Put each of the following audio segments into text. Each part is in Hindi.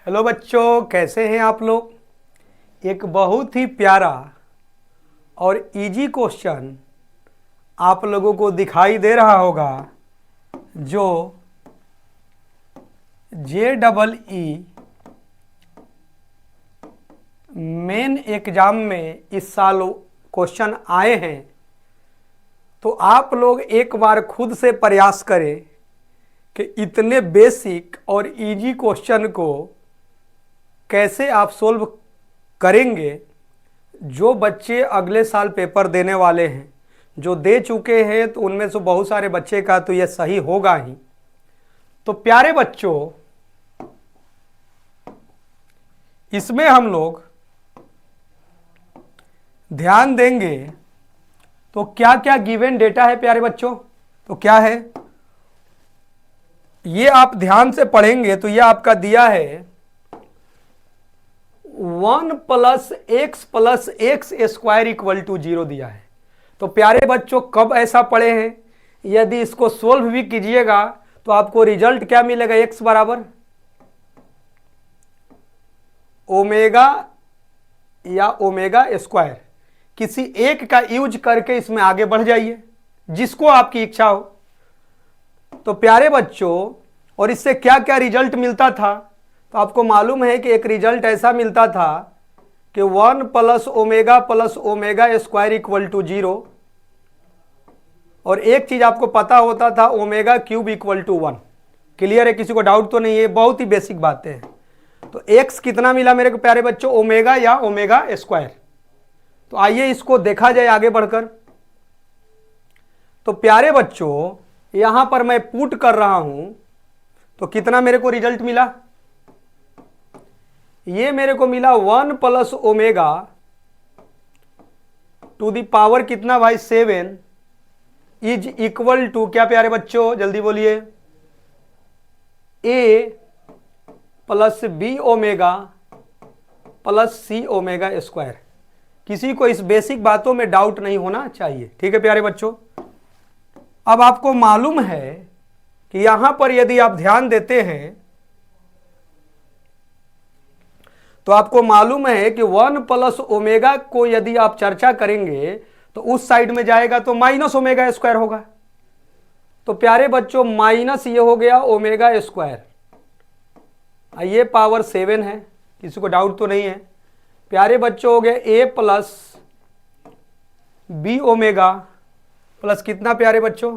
हेलो बच्चों, कैसे हैं आप लोग। एक बहुत ही प्यारा और इजी क्वेश्चन आप लोगों को दिखाई दे रहा होगा, जो JEE मेन एग्जाम में इस साल क्वेश्चन आए हैं। तो आप लोग एक बार खुद से प्रयास करें कि इतने बेसिक और इजी क्वेश्चन को कैसे आप सोल्व करेंगे। जो बच्चे अगले साल पेपर देने वाले हैं, जो दे चुके हैं, तो उनमें से बहुत सारे बच्चे का तो यह सही होगा ही। तो प्यारे बच्चों, इसमें हम लोग ध्यान देंगे तो क्या क्या गिवन डेटा है प्यारे बच्चों। तो क्या है ये, आप ध्यान से पढ़ेंगे तो ये आपका दिया है 1 + x स्क्वायर इक्वल टू 0 दिया है। तो प्यारे बच्चों, कब ऐसा पढ़े हैं, यदि इसको सोल्व भी कीजिएगा तो आपको रिजल्ट क्या मिलेगा, x बराबर ओमेगा या ओमेगा स्क्वायर। किसी एक का यूज करके इसमें आगे बढ़ जाइए, जिसको आपकी इच्छा हो। तो प्यारे बच्चों, और इससे क्या क्या रिजल्ट मिलता था, तो आपको मालूम है कि एक रिजल्ट ऐसा मिलता था कि 1 + ओमेगा स्क्वायर इक्वल टू 0, और एक चीज आपको पता होता था omega cube equal to 1। Clear है, किसी को डाउट तो नहीं है, बहुत ही बेसिक बातें हैं। तो x कितना मिला मेरे को प्यारे बच्चों, ओमेगा या ओमेगा स्क्वायर। तो आइए इसको देखा जाए आगे बढ़कर। तो प्यारे बच्चों, यहां पर मैं पुट कर रहा हूं, तो कितना मेरे को रिजल्ट मिला, ये मेरे को मिला 1 + ओमेगा टू द पावर कितना भाई 7 इज इक्वल टू क्या प्यारे बच्चों, जल्दी बोलिए, a + b omega + c omega square. किसी को इस बेसिक बातों में डाउट नहीं होना चाहिए, ठीक है प्यारे बच्चों। अब आपको मालूम है कि यहां पर यदि आप ध्यान देते हैं तो आपको मालूम है कि 1 + ओमेगा को यदि आप चर्चा करेंगे तो उस साइड में जाएगा तो माइनस ओमेगा स्क्वायर होगा। तो प्यारे बच्चों, माइनस ये हो गया ओमेगा स्क्वायर, ये पावर 7 है, किसी को डाउट तो नहीं है। प्यारे बच्चों, हो गया a + b ओमेगा प्लस कितना प्यारे बच्चों,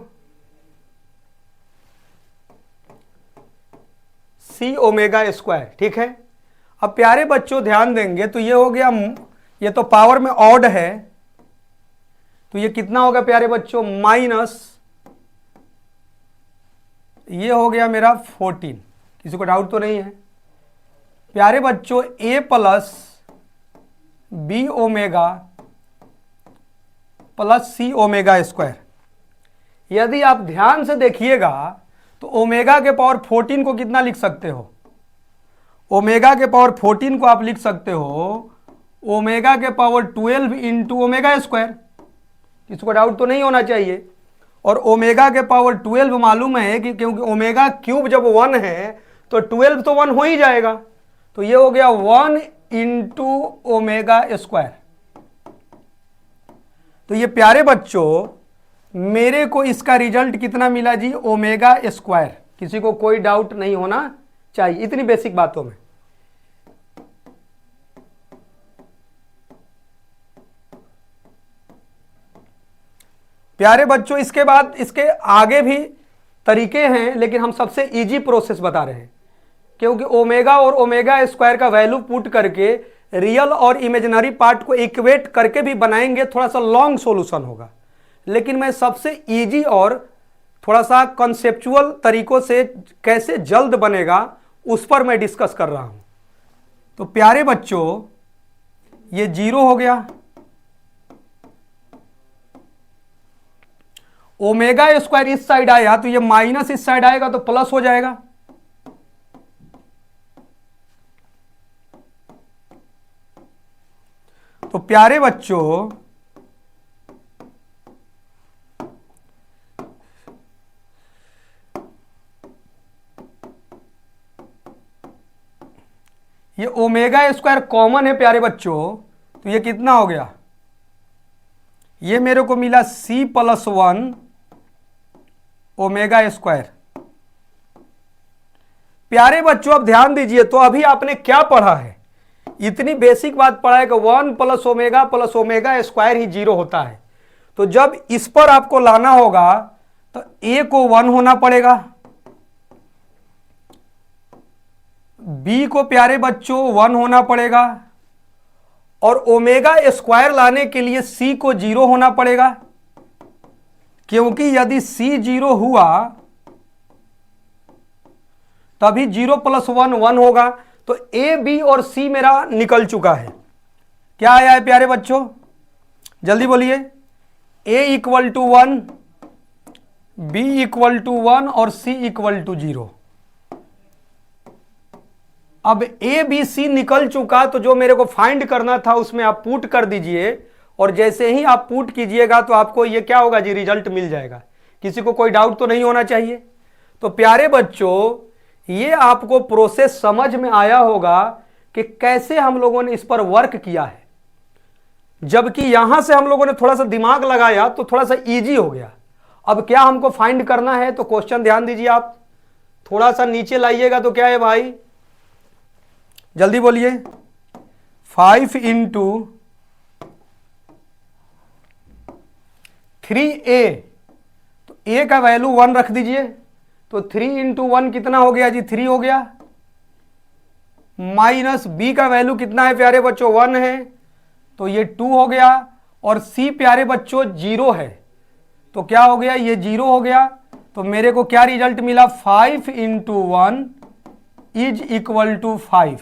c ओमेगा स्क्वायर, ठीक है। अब प्यारे बच्चों ध्यान देंगे तो ये हो गया, ये तो पावर में ऑड है, तो ये कितना होगा प्यारे बच्चों, माइनस, ये हो गया मेरा 14। किसी को डाउट तो नहीं है। प्यारे बच्चों, a + b omega + c omega square, यदि आप ध्यान से देखिएगा तो ओमेगा के पावर 14 को कितना लिख सकते हो, ओमेगा के पावर 14 को आप लिख सकते हो ओमेगा के पावर 12 इंटू ओमेगा स्क्वायर। किसी को डाउट तो नहीं होना चाहिए। और ओमेगा के पावर 12 मालूम है कि क्योंकि ओमेगा क्यूब जब 1 है तो 12 तो 1 हो ही जाएगा, तो ये हो गया 1 इंटू ओमेगा स्क्वायर। तो ये प्यारे बच्चों, मेरे को इसका रिजल्ट कितना मिला जी, ओमेगा स्क्वायर। किसी को कोई डाउट नहीं होना चाहिए इतनी बेसिक बातों में। प्यारे बच्चों, इसके बाद इसके आगे भी तरीके हैं, लेकिन हम सबसे इजी प्रोसेस बता रहे हैं, क्योंकि ओमेगा और ओमेगा स्क्वायर का वैल्यू पुट करके रियल और इमेजिनरी पार्ट को इक्वेट करके भी बनाएंगे, थोड़ा सा लॉन्ग सॉल्यूशन होगा। लेकिन मैं सबसे इजी और थोड़ा सा कॉन्सेप्चुअल तरीकों से कैसे जल्द बनेगा उस पर मैं डिस्कस कर रहा हूं। तो प्यारे बच्चों, ये 0 हो गया, ओमेगा स्क्वायर इस साइड आया तो ये माइनस इस साइड आएगा तो प्लस हो जाएगा। तो प्यारे बच्चों, ये ओमेगा स्क्वायर कॉमन है प्यारे बच्चों, तो ये कितना हो गया, ये मेरे को मिला c+1 ओमेगा स्क्वायर। प्यारे बच्चों अब ध्यान दीजिए, तो अभी आपने क्या पढ़ा है, इतनी बेसिक बात पढ़ा है कि 1 प्लस ओमेगा स्क्वायर ही 0 होता है। तो जब इस पर आपको लाना होगा तो a को 1 होना पड़ेगा, b को प्यारे बच्चों 1 होना पड़ेगा, और ओमेगा स्क्वायर लाने के लिए c को 0 होना पड़ेगा, क्योंकि यदि c 0 हुआ तभी 0 + 1 1 होगा। तो a b और c मेरा निकल चुका है। क्या आया है प्यारे बच्चों, जल्दी बोलिए। a = 1, b = 1 और c = 0। अब a b c निकल चुका, तो जो मेरे को फाइंड करना था उसमें आप पुट कर दीजिए, और जैसे ही आप पुट कीजिएगा तो आपको ये क्या होगा जी, रिजल्ट मिल जाएगा। किसी को कोई डाउट तो नहीं होना चाहिए। तो प्यारे बच्चों ये आपको प्रोसेस समझ में आया होगा कि कैसे हम लोगों ने इस पर वर्क किया है। जबकि यहां से हम लोगों ने थोड़ा सा दिमाग लगाया तो थोड़ा सा इजी हो गया। अब क्या हमको फाइंड करना है, तो क्वेश्चन ध्यान दीजिए, आप थोड़ा सा नीचे लाइएगा तो क्या है भाई, जल्दी बोलिए। 5 × 3a, तो a का वैल्यू 1 रख दीजिए, तो 3 × 1 कितना हो गया जी, 3 हो गया। माइनस b का वैल्यू कितना है प्यारे बच्चों, 1 है, तो ये 2 हो गया। और c प्यारे बच्चों 0 है, तो क्या हो गया, ये 0 हो गया। तो मेरे को क्या रिजल्ट मिला, 5 × 1 = 5,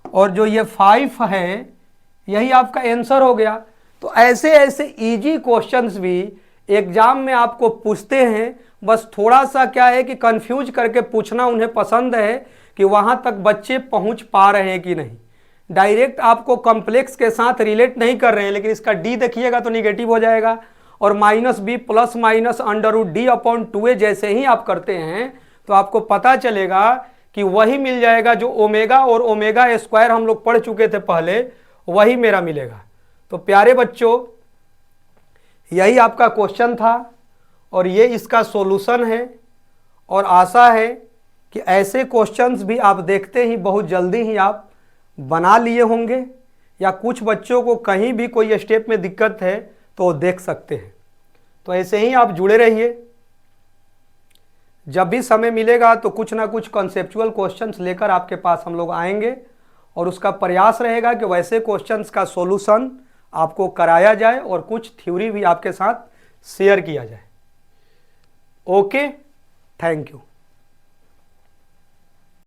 और जो ये 5 है यही आपका आंसर हो गया। तो ऐसे ऐसे इजी क्वेश्चंस भी एग्जाम में आपको पूछते हैं, बस थोड़ा सा क्या है कि कंफ्यूज करके पूछना उन्हें पसंद है कि वहां तक बच्चे पहुंच पा रहे हैं कि नहीं। डायरेक्ट आपको कॉम्प्लेक्स के साथ रिलेट नहीं कर रहे हैं, लेकिन इसका डी देखिएगा तो निगेटिव हो जाएगा, और -b ± √d/2a जैसे ही आप करते हैं तो आपको पता चलेगा कि वही मिल जाएगा जो ओमेगा और ओमेगा स्क्वायर हम लोग पढ़ चुके थे पहले, वही मेरा मिलेगा। तो प्यारे बच्चों यही आपका क्वेश्चन था और ये इसका सॉल्यूशन है, और आशा है कि ऐसे क्वेश्चंस भी आप देखते ही बहुत जल्दी ही आप बना लिए होंगे, या कुछ बच्चों को कहीं भी कोई स्टेप में दिक्कत है तो वो देख सकते हैं। तो ऐसे ही आप जुड़े रहिए, जब भी समय मिलेगा तो कुछ ना कुछ कॉन्सेप्चुअल क्वेश्चंस लेकर आपके पास हम लोग आएंगे, और उसका प्रयास रहेगा कि वैसे क्वेश्चंस का सॉल्यूशन आपको कराया जाए और कुछ थ्योरी भी आपके साथ शेयर किया जाए। Okay, thank you.